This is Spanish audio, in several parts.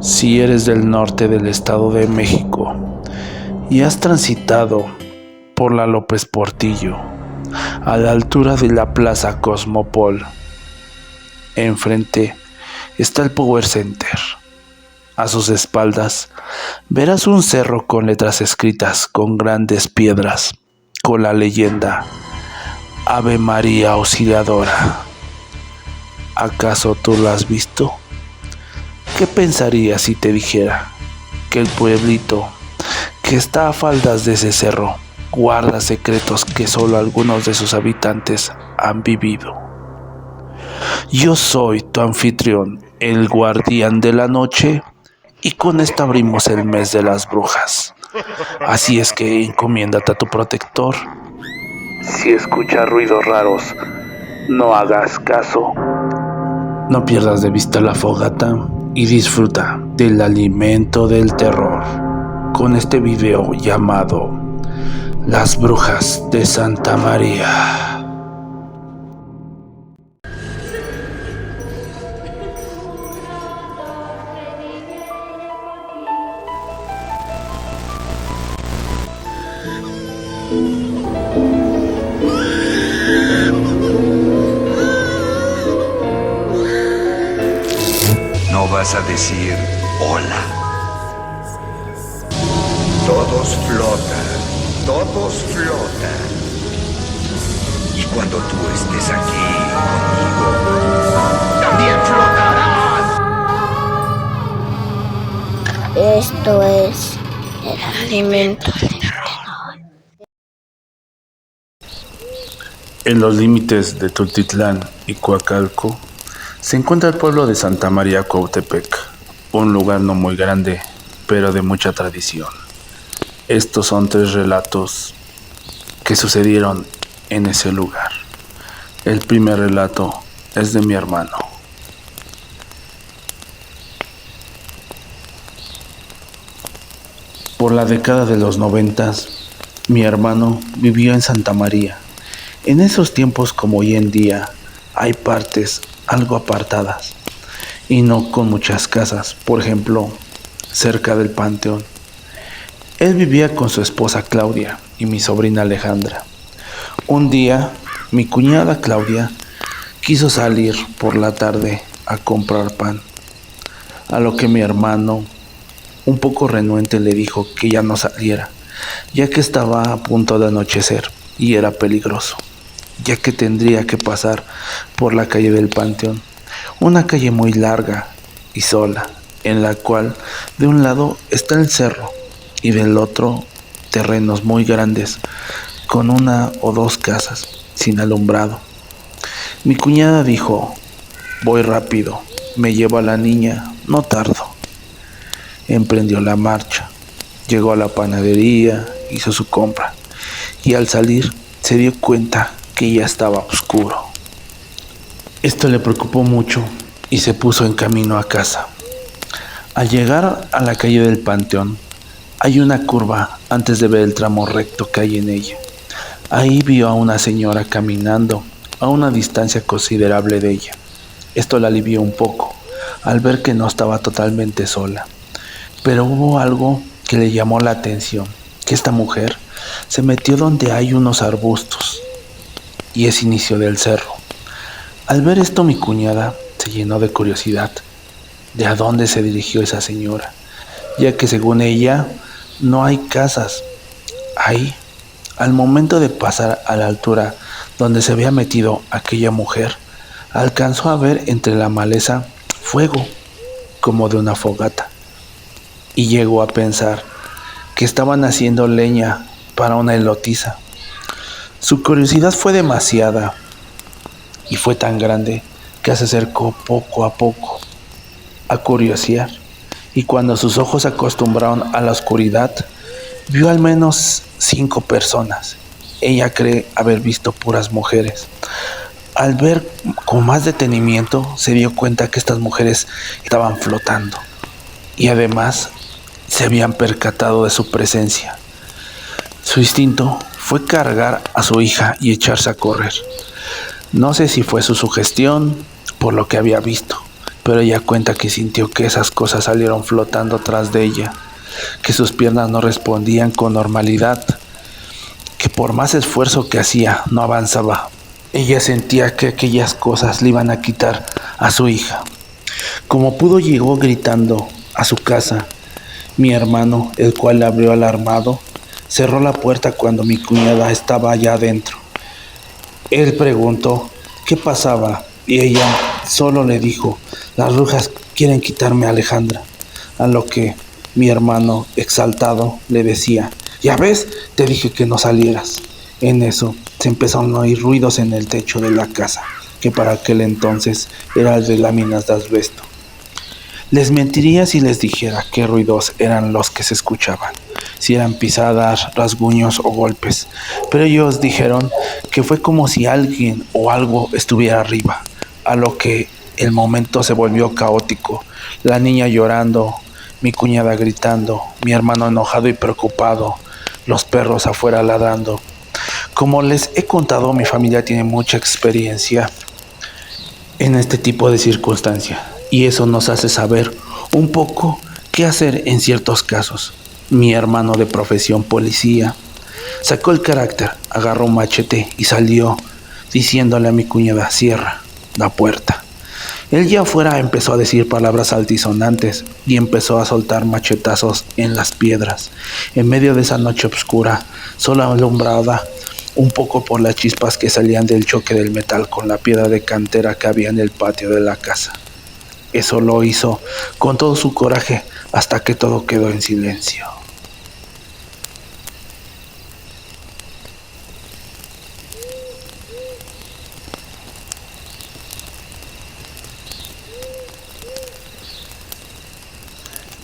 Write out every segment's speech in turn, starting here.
Si eres del norte del Estado de México y has transitado por la López Portillo, a la altura de la Plaza Cosmopol, enfrente está el Power Center. A sus espaldas verás un cerro con letras escritas con grandes piedras, con la leyenda Ave María Auxiliadora. ¿Acaso tú lo has visto? ¿Qué pensarías si te dijera que el pueblito que está a faldas de ese cerro guarda secretos que solo algunos de sus habitantes han vivido? Yo soy tu anfitrión, el guardián de la noche, y con esto abrimos el mes de las brujas. Así es que encomiéndate a tu protector. Si escuchas ruidos raros, no hagas caso. No pierdas de vista la fogata y disfruta del alimento del terror con este video llamado Las Brujas de Santa María. No vas a decir hola. Todos flotan. Y cuando tú estés aquí conmigo, también flotarás. Esto es el alimento del terror. En los límites de Tultitlán y Coacalco se encuentra el pueblo de Santa María Cuautepec, un lugar no muy grande, pero de mucha tradición. Estos son 3 relatos que sucedieron en ese lugar. El primer relato es de mi hermano. Por la década de los 90, mi hermano vivió en Santa María. En esos tiempos, como hoy en día, hay partes algo apartadas y no con muchas casas, por ejemplo, cerca del panteón. Él vivía con su esposa Claudia y mi sobrina Alejandra. Un día, mi cuñada Claudia quiso salir por la tarde a comprar pan, a lo que mi hermano, un poco renuente, le dijo que ya no saliera, ya que estaba a punto de anochecer y era peligroso, ya que tendría que pasar por la calle del Panteón, una calle muy larga y sola, en la cual de un lado está el cerro y del otro terrenos muy grandes con 1 o 2 casas sin alumbrado. Mi cuñada dijo: voy rápido, me llevo a la niña, no tardo. Emprendió la marcha, llegó a la panadería, hizo su compra y al salir se dio cuenta que ya estaba oscuro. Esto le preocupó mucho y se puso en camino a casa. Al llegar a la calle del Panteón, hay una curva antes de ver el tramo recto que hay en ella. Ahí vio a una señora caminando a una distancia considerable de ella. Esto la alivió un poco al ver que no estaba totalmente sola. Pero hubo algo que le llamó la atención, que esta mujer se metió donde hay unos arbustos y es inicio del cerro. Al ver esto, mi cuñada se llenó de curiosidad de a dónde se dirigió esa señora, ya que según ella no hay casas ahí. Al momento de pasar a la altura donde se había metido aquella mujer, alcanzó a ver entre la maleza fuego como de una fogata y llegó a pensar que estaban haciendo leña para una elotiza. Su curiosidad fue demasiada y fue tan grande que se acercó poco a poco a curiosear, y cuando sus ojos se acostumbraron a la oscuridad, vio al menos 5 personas. Ella cree haber visto puras mujeres. Al ver con más detenimiento, se dio cuenta que estas mujeres estaban flotando y además se habían percatado de su presencia. Su instinto fue cargar a su hija y echarse a correr. No sé si fue su sugestión por lo que había visto, pero ella cuenta que sintió que esas cosas salieron flotando tras de ella, que sus piernas no respondían con normalidad, que por más esfuerzo que hacía no avanzaba. Ella sentía que aquellas cosas le iban a quitar a su hija. Como pudo llegó gritando a su casa. Mi hermano, el cual le abrió alarmado, cerró la puerta cuando mi cuñada estaba allá adentro. Él preguntó qué pasaba y ella solo le dijo: las brujas quieren quitarme a Alejandra. A lo que mi hermano, exaltado, le decía: ya ves, te dije que no salieras. En eso se empezaron a oír ruidos en el techo de la casa, que para aquel entonces era de láminas de asbesto. Les mentiría si les dijera qué ruidos eran los que se escuchaban, si eran pisadas, rasguños o golpes, pero ellos dijeron que fue como si alguien o algo estuviera arriba, a lo que el momento se volvió caótico, la niña llorando, mi cuñada gritando, mi hermano enojado y preocupado, los perros afuera ladrando. Como les he contado, mi familia tiene mucha experiencia en este tipo de circunstancias y eso nos hace saber un poco qué hacer en ciertos casos. Mi hermano, de profesión policía, sacó el carácter, agarró un machete y salió diciéndole a mi cuñada: cierra la puerta. Él ya afuera empezó a decir palabras altisonantes y empezó a soltar machetazos en las piedras. En medio de esa noche oscura, solo alumbrada un poco por las chispas que salían del choque del metal con la piedra de cantera que había en el patio de la casa. Eso lo hizo con todo su coraje hasta que todo quedó en silencio.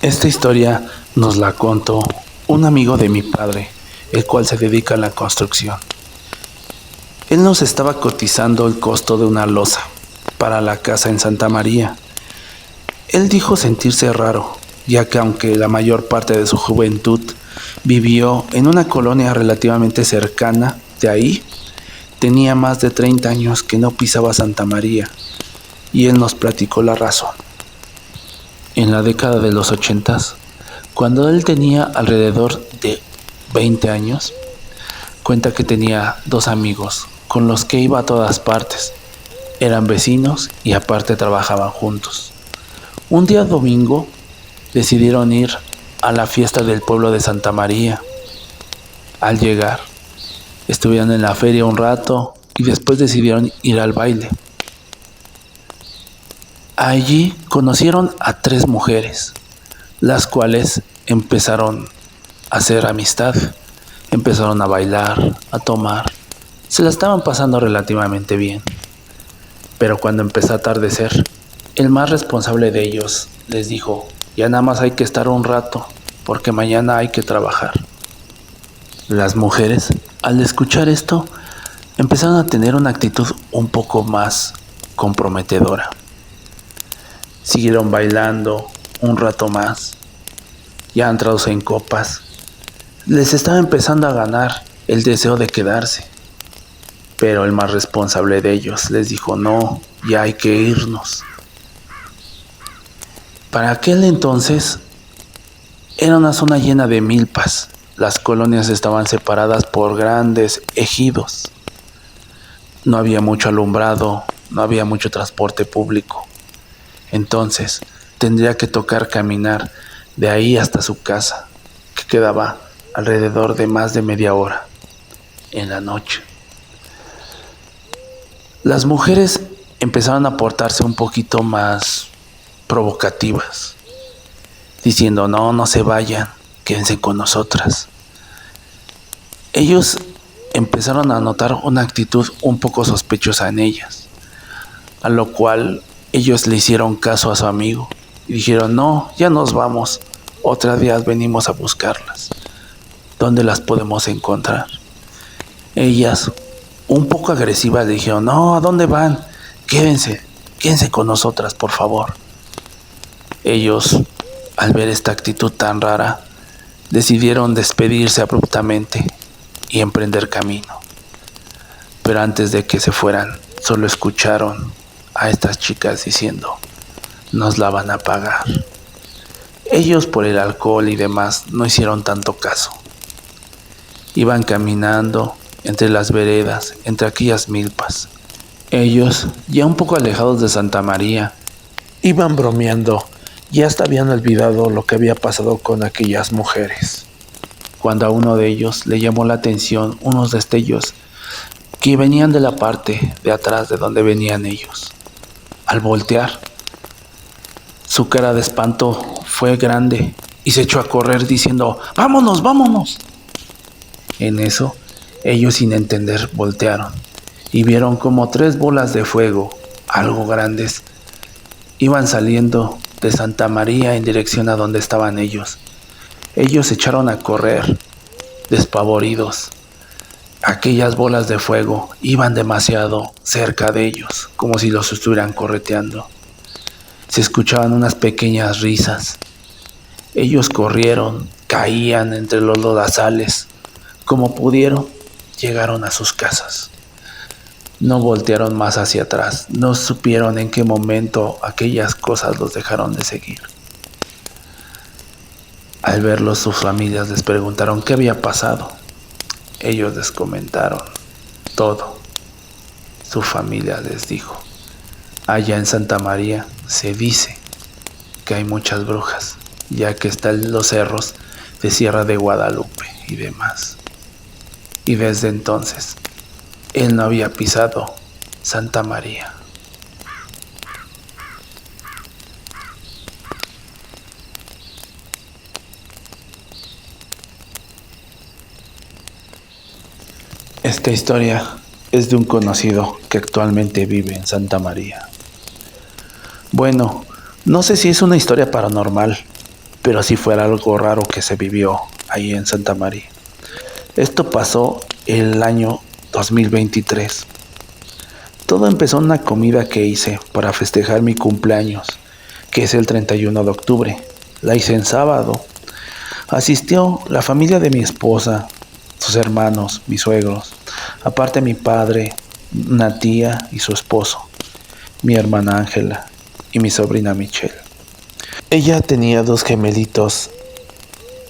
Esta historia nos la contó un amigo de mi padre, el cual se dedica a la construcción. Él nos estaba cotizando el costo de una losa para la casa en Santa María. Él dijo sentirse raro, ya que aunque la mayor parte de su juventud vivió en una colonia relativamente cercana de ahí, tenía más de 30 años que no pisaba Santa María, y él nos platicó la razón. En la década de los 80, cuando él tenía alrededor de 20 años, cuenta que tenía dos amigos con los que iba a todas partes. Eran vecinos y aparte trabajaban juntos. Un día domingo decidieron ir a la fiesta del pueblo de Santa María. Al llegar, estuvieron en la feria un rato y después decidieron ir al baile. Allí conocieron a 3 mujeres, las cuales empezaron a hacer amistad, empezaron a bailar, a tomar, se la estaban pasando relativamente bien. Pero cuando empezó a atardecer, el más responsable de ellos les dijo: ya nada más hay que estar un rato, porque mañana hay que trabajar. Las mujeres, al escuchar esto, empezaron a tener una actitud un poco más comprometedora. Siguieron bailando un rato más, ya entrados en copas. Les estaba empezando a ganar el deseo de quedarse, pero el más responsable de ellos les dijo: no, ya hay que irnos. Para aquel entonces era una zona llena de milpas. Las colonias estaban separadas por grandes ejidos. No había mucho alumbrado, no había mucho transporte público. Entonces tendría que tocar caminar de ahí hasta su casa, que quedaba alrededor de más de media hora en la noche. Las mujeres empezaron a portarse un poquito más provocativas, diciendo: no se vayan, quédense con nosotras. Ellos empezaron a notar una actitud un poco sospechosa en ellas, a lo cual ellos le hicieron caso a su amigo y dijeron: no, ya nos vamos, otra día venimos a buscarlas. ¿Dónde las podemos encontrar? Ellas, un poco agresivas, le dijeron: no, ¿a dónde van? Quédense con nosotras, por favor. Ellos, al ver esta actitud tan rara, decidieron despedirse abruptamente y emprender camino. Pero antes de que se fueran, solo escucharon a estas chicas diciendo: nos la van a pagar. Ellos por el alcohol y demás no hicieron tanto caso. Iban caminando entre las veredas, entre aquellas milpas. Ellos, ya un poco alejados de Santa María, iban bromeando y hasta habían olvidado lo que había pasado con aquellas mujeres. Cuando a uno de ellos le llamó la atención unos destellos que venían de la parte de atrás de donde venían ellos. Al voltear, su cara de espanto fue grande y se echó a correr diciendo: ¡Vámonos, vámonos! En eso, ellos sin entender voltearon y vieron como 3 bolas de fuego, algo grandes, iban saliendo de Santa María en dirección a donde estaban ellos. Ellos se echaron a correr, despavoridos. Aquellas bolas de fuego iban demasiado cerca de ellos, como si los estuvieran correteando. Se escuchaban unas pequeñas risas. Ellos corrieron, caían entre los lodazales. Como pudieron, llegaron a sus casas. No voltearon más hacia atrás, no supieron en qué momento aquellas cosas los dejaron de seguir. Al verlos, sus familias les preguntaron qué había pasado. Ellos les comentaron todo. Su familia les dijo: allá en Santa María se dice que hay muchas brujas, ya que están los cerros de Sierra de Guadalupe y demás. Y desde entonces, él no había pisado Santa María. Esta historia es de un conocido que actualmente vive en Santa María. Bueno, no sé si es una historia paranormal, pero si fuera algo raro que se vivió ahí en Santa María. Esto pasó el año 2023. Todo empezó en una comida que hice para festejar mi cumpleaños, que es el 31 de octubre. La hice en sábado. Asistió la familia de mi esposa, sus hermanos, mis suegros, aparte mi padre, una tía y su esposo, mi hermana Ángela y mi sobrina Michelle. Ella tenía 2 gemelitos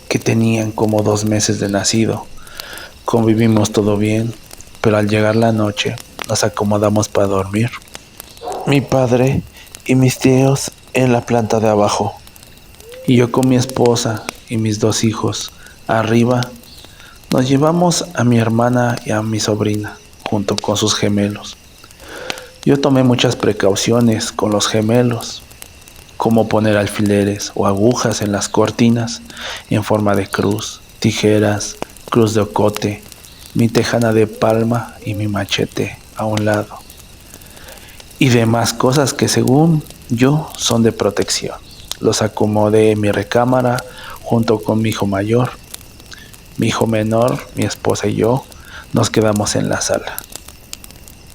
que tenían como 2 meses de nacido. Convivimos todo bien, pero al llegar la noche nos acomodamos para dormir. Mi padre y mis tíos en la planta de abajo, y yo con mi esposa y mis 2 hijos arriba. Nos llevamos a mi hermana y a mi sobrina, junto con sus gemelos. Yo tomé muchas precauciones con los gemelos, como poner alfileres o agujas en las cortinas en forma de cruz, tijeras, cruz de ocote, mi tejana de palma y mi machete a un lado, y demás cosas que según yo son de protección. Los acomodé en mi recámara junto con mi hijo mayor. Mi hijo menor, mi esposa y yo nos quedamos en la sala.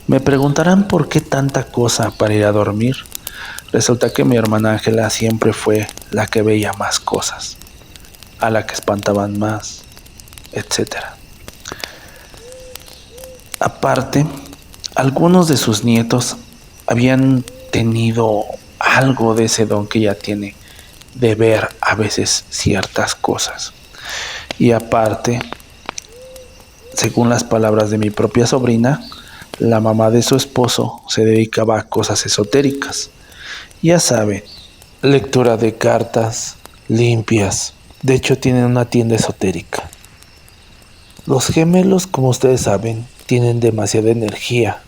Me preguntarán por qué tanta cosa para ir a dormir. Resulta que mi hermana Ángela siempre fue la que veía más cosas, a la que espantaban más, etc. Aparte, algunos de sus nietos habían tenido algo de ese don que ella tiene, de ver a veces ciertas cosas. Y aparte, según las palabras de mi propia sobrina, la mamá de su esposo se dedicaba a cosas esotéricas. Ya saben, lectura de cartas, limpias. De hecho, tienen una tienda esotérica. Los gemelos, como ustedes saben, tienen demasiada energía.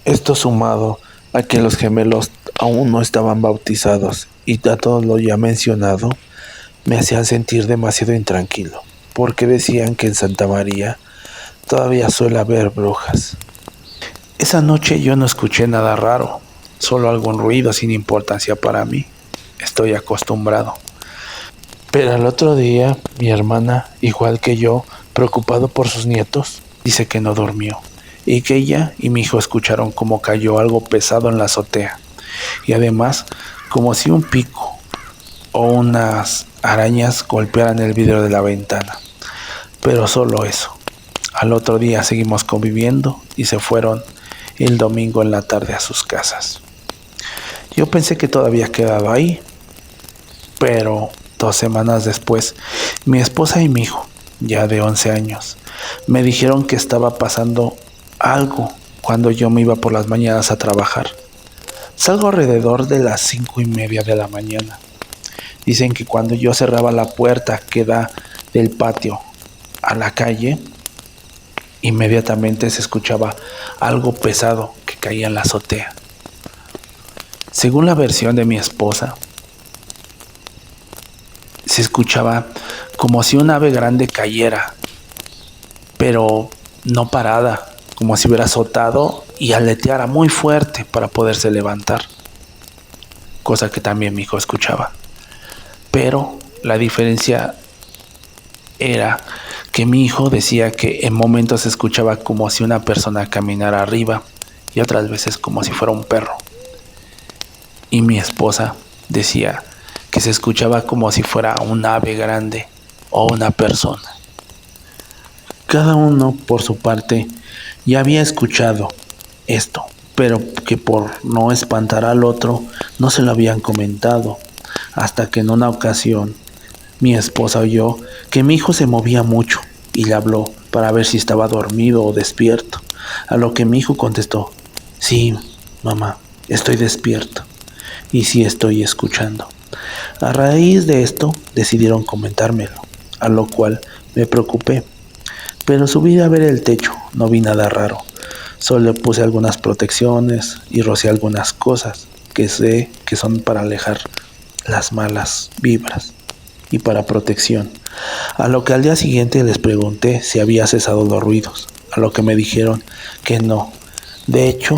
Esto sumado a que los gemelos aún no estaban bautizados y a todo lo ya mencionado, me hacían sentir demasiado intranquilo, porque decían que en Santa María todavía suele haber brujas. Esa noche yo no escuché nada raro, solo algún ruido sin importancia para mí. Estoy acostumbrado. Pero al otro día, mi hermana, igual que yo, preocupado por sus nietos, dice que no durmió, y que ella y mi hijo escucharon como cayó algo pesado en la azotea, y además como si un pico o unas arañas golpearan el vidrio de la ventana. Pero solo eso. Al otro día seguimos conviviendo y se fueron el domingo en la tarde a sus casas. Yo pensé que todo había quedado ahí, pero 2 semanas después, mi esposa y mi hijo, ya de 11 años, me dijeron que estaba pasando algo cuando yo me iba por las mañanas a trabajar. Salgo alrededor de las 5:30 de la mañana. Dicen que cuando yo cerraba la puerta que da del patio a la calle, inmediatamente se escuchaba algo pesado que caía en la azotea. Según la versión de mi esposa, se escuchaba como si un ave grande cayera, pero no parada, como si hubiera azotado y aleteara muy fuerte para poderse levantar, cosa que también mi hijo escuchaba. Pero la diferencia era que mi hijo decía que en momentos se escuchaba como si una persona caminara arriba y otras veces como si fuera un perro. Y mi esposa decía que se escuchaba como si fuera un ave grande o una persona. Cada uno por su parte ya había escuchado esto, pero que por no espantar al otro no se lo habían comentado, hasta que en una ocasión mi esposa oyó que mi hijo se movía mucho y le habló para ver si estaba dormido o despierto, a lo que mi hijo contestó: sí, mamá, estoy despierto y sí estoy escuchando. A raíz de esto decidieron comentármelo, a lo cual me preocupé, pero subí a ver el techo, no vi nada raro. Solo le puse algunas protecciones y rocié algunas cosas que sé que son para alejar las malas vibras y para protección. A lo que al día siguiente les pregunté si había cesado los ruidos, a lo que me dijeron que no. De hecho,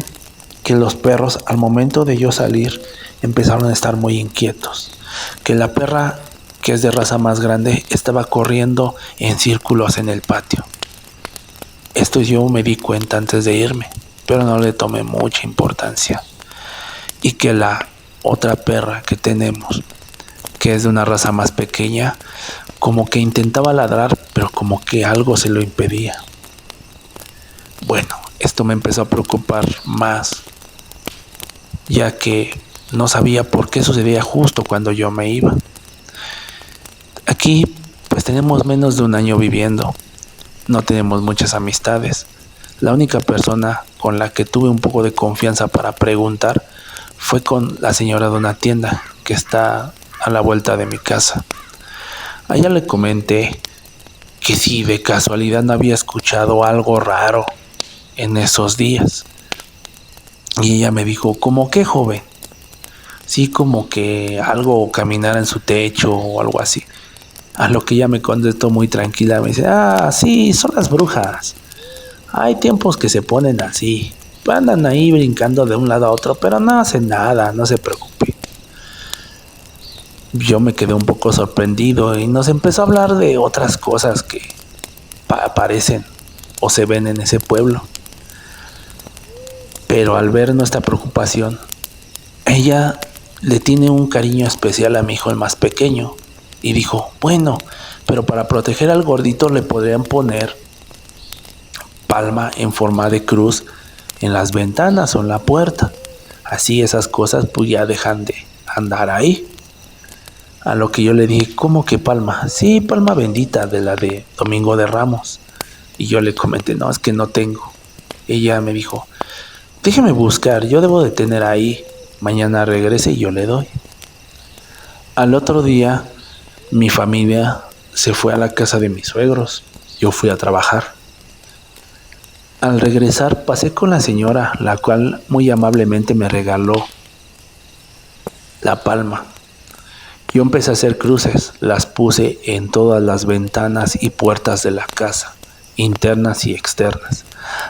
que los perros al momento de yo salir empezaron a estar muy inquietos, que la perra, que es de raza más grande, estaba corriendo en círculos en el patio. Esto yo me di cuenta antes de irme, pero no le tomé mucha importancia. Y que la otra perra que tenemos, que es de una raza más pequeña, como que intentaba ladrar, pero como que algo se lo impedía. Bueno, esto me empezó a preocupar más, ya que no sabía por qué sucedía justo cuando yo me iba. Aquí pues tenemos menos de un año viviendo, no tenemos muchas amistades. La única persona con la que tuve un poco de confianza para preguntar fue con la señora de una tienda que está a la vuelta de mi casa. A ella le comenté que si de casualidad no había escuchado algo raro en esos días. Y ella me dijo: ¿cómo qué, joven? Sí, como que algo caminara en su techo o algo así. A lo que ella me contestó muy tranquila, me dice: ah, sí, son las brujas. Hay tiempos que se ponen así, andan ahí brincando de un lado a otro, pero no hacen nada, no se preocupe. Yo me quedé un poco sorprendido y nos empezó a hablar de otras cosas que aparecen o se ven en ese pueblo. Pero al ver nuestra preocupación, ella le tiene un cariño especial a mi hijo, el más pequeño, y dijo: bueno, pero para proteger al gordito le podrían poner palma en forma de cruz en las ventanas o en la puerta. Así esas cosas pues ya dejan de andar ahí. A lo que yo le dije: ¿cómo que palma? Sí, palma bendita, de la de Domingo de Ramos. Y yo le comenté: no, es que no tengo. Ella me dijo: déjeme buscar, yo debo de tener ahí. Mañana regrese y yo le doy. Al otro día, mi familia se fue a la casa de mis suegros. Yo fui a trabajar. Al regresar pasé con la señora, la cual muy amablemente me regaló la palma. Yo empecé a hacer cruces, las puse en todas las ventanas y puertas de la casa, internas y externas.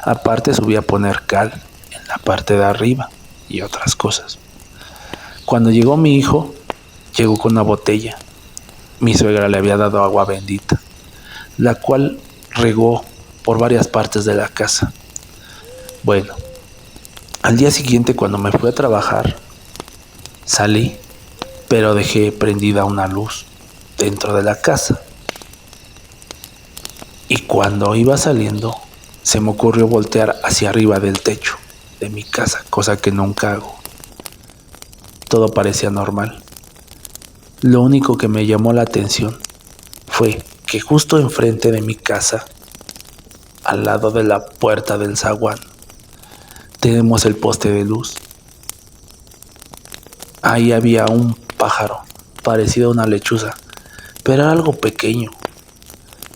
Aparte subí a poner cal en la parte de arriba y otras cosas. Cuando llegó mi hijo, llegó con una botella. Mi suegra le había dado agua bendita, la cual regó por varias partes de la casa. Bueno, al día siguiente cuando me fui a trabajar, salí, pero dejé prendida una luz dentro de la casa. Y cuando iba saliendo, se me ocurrió voltear hacia arriba del techo de mi casa, cosa que nunca hago. Todo parecía normal. Lo único que me llamó la atención fue que justo enfrente de mi casa, al lado de la puerta del zaguán, tenemos el poste de luz. Ahí había un pájaro, parecido a una lechuza, pero era algo pequeño.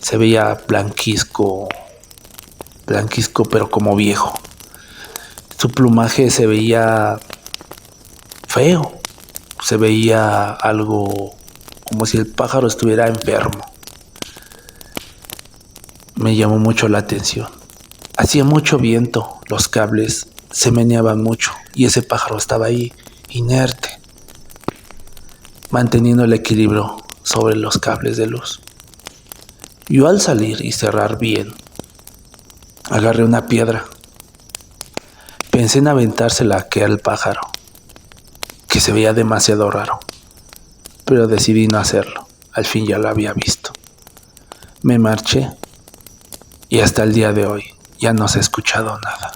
Se veía blanquizco pero como viejo. Su plumaje se veía feo, se veía algo como si el pájaro estuviera enfermo. Me llamó mucho la atención. Hacía mucho viento, los cables se meneaban mucho y ese pájaro estaba ahí, inerte, manteniendo el equilibrio sobre los cables de luz. Yo al salir y cerrar bien, agarré una piedra. Pensé en aventársela a aquel pájaro, que se veía demasiado raro, pero decidí no hacerlo. Al fin ya lo había visto. Me marché y hasta el día de hoy ya no se ha escuchado nada.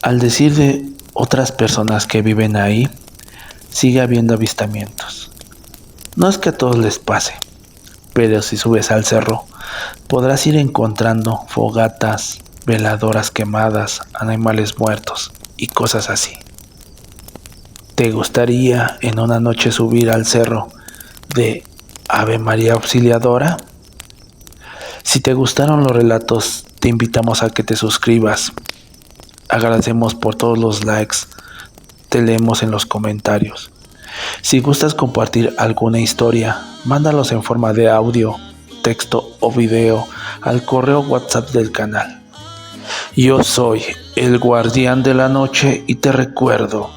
Al decir de otras personas que viven ahí, sigue habiendo avistamientos. No es que a todos les pase, pero si subes al cerro, podrás ir encontrando fogatas, veladoras quemadas, animales muertos y cosas así. ¿Te gustaría en una noche subir al cerro de Ave María Auxiliadora? Si te gustaron los relatos, te invitamos a que te suscribas. Agradecemos por todos los likes, te leemos en los comentarios. Si gustas compartir alguna historia, mándalos en forma de audio, texto o video al correo WhatsApp del canal. Yo soy el guardián de la noche y te recuerdo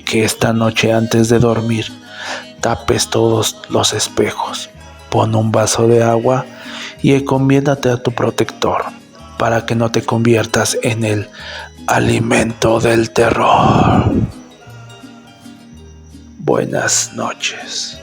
que esta noche antes de dormir tapes todos los espejos, pon un vaso de agua y encomiéndate a tu protector para que no te conviertas en el alimento del terror. Buenas noches.